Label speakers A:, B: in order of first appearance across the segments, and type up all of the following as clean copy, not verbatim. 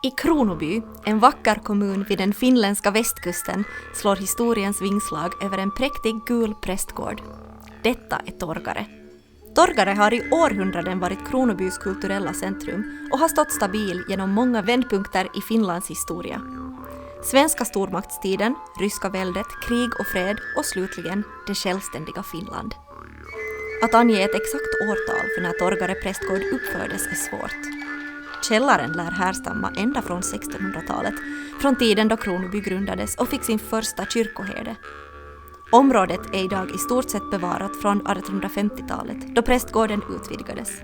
A: I Kronoby, en vacker kommun vid den finländska västkusten, slår historiens vingslag över en präktig gul prästgård. Detta är Torgare. Torgare har i århundraden varit Kronobys kulturella centrum och har stått stabil genom många vändpunkter i Finlands historia. Svenska stormaktstiden, ryska väldet, krig och fred och slutligen det självständiga Finland. Att ange ett exakt årtal för när Torgare prästgård uppfördes är svårt. Källaren lär härstamma ända från 1600-talet, från tiden då Kronoby grundades och fick sin första kyrkoherde. Området är idag i stort sett bevarat från 1850-talet, då prästgården utvidgades.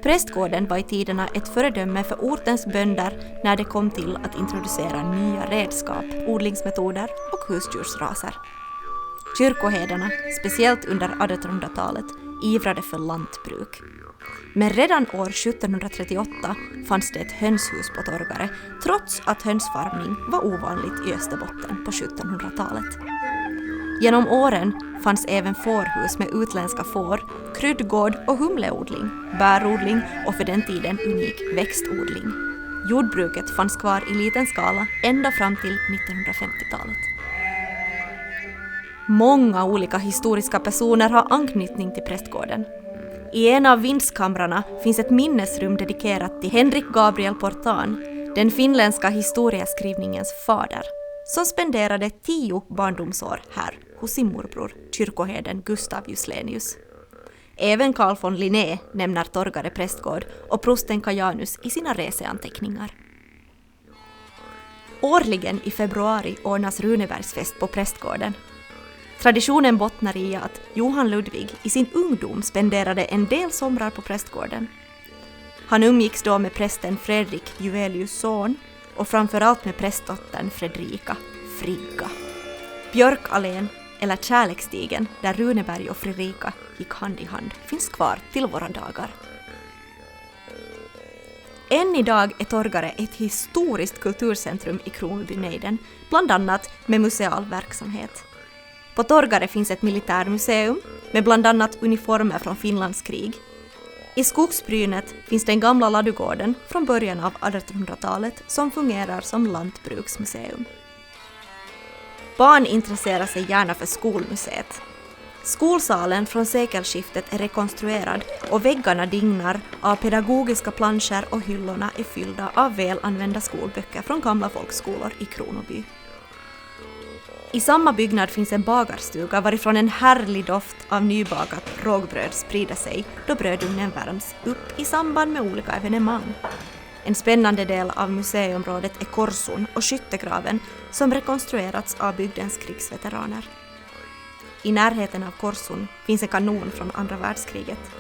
A: Prästgården var i tiderna ett föredöme för ortens bönder när det kom till att introducera nya redskap, odlingsmetoder och husdjursraser. Kyrkoherdarna, speciellt under 1800-talet, ivrade för lantbruk. Men redan år 1738 fanns det ett hönshus på Torgare, trots att hönsfarmning var ovanligt i Österbotten på 1700-talet. Genom åren fanns även fårhus med utländska får, kryddgård och humleodling, bärodling och för den tiden unik växtodling. Jordbruket fanns kvar i liten skala ända fram till 1950-talet. Många olika historiska personer har anknytning till prästgården. I en av vindskamrarna finns ett minnesrum dedikerat till Henrik Gabriel Portan, den finländska historieskrivningens fader, som spenderade 10 barndomsår här hos sin morbror, kyrkoherden Gustav Juslenius. Även Carl von Linné nämner Torgare prästgård och prosten Kajanus i sina reseanteckningar. Årligen i februari ordnas Runebergsfest på prästgården. Traditionen bottnar i att Johan Ludvig i sin ungdom spenderade en del somrar på prästgården. Han umgicks då med prästen Fredrik Juvelius son och framförallt med prästdottern Fredrika Frigga. Björkallén, eller Kärleksstigen, där Runeberg och Fredrika gick hand i hand, finns kvar till våra dagar. Än idag är Torgare ett historiskt kulturcentrum i Kronobynejden, bland annat med museal verksamhet. På Torgare finns ett militärmuseum med bland annat uniformer från Finlands krig. I Skogsbrynet finns den gamla ladugården från början av 1800-talet som fungerar som lantbruksmuseum. Barn intresserar sig gärna för skolmuseet. Skolsalen från sekelskiftet är rekonstruerad och väggarna dignar av pedagogiska planscher och hyllorna är fyllda av välanvända skolböcker från gamla folkskolor i Kronoby. I samma byggnad finns en bagarstuga varifrån en härlig doft av nybakat rågbröd sprider sig då brödugnen värms upp i samband med olika evenemang. En spännande del av museiområdet är Korsun och skyttegraven som rekonstruerats av bygdens krigsveteraner. I närheten av Korsun finns en kanon från andra världskriget.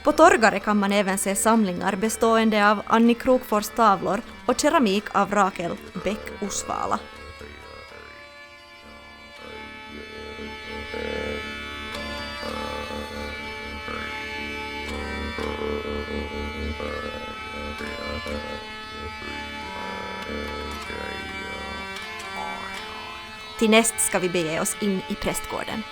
A: På Torgare kan man även se samlingar bestående av Annie Krokfors tavlor och keramik av Rakel Bäck Osvala. Till näst ska vi bege oss in i prästgården.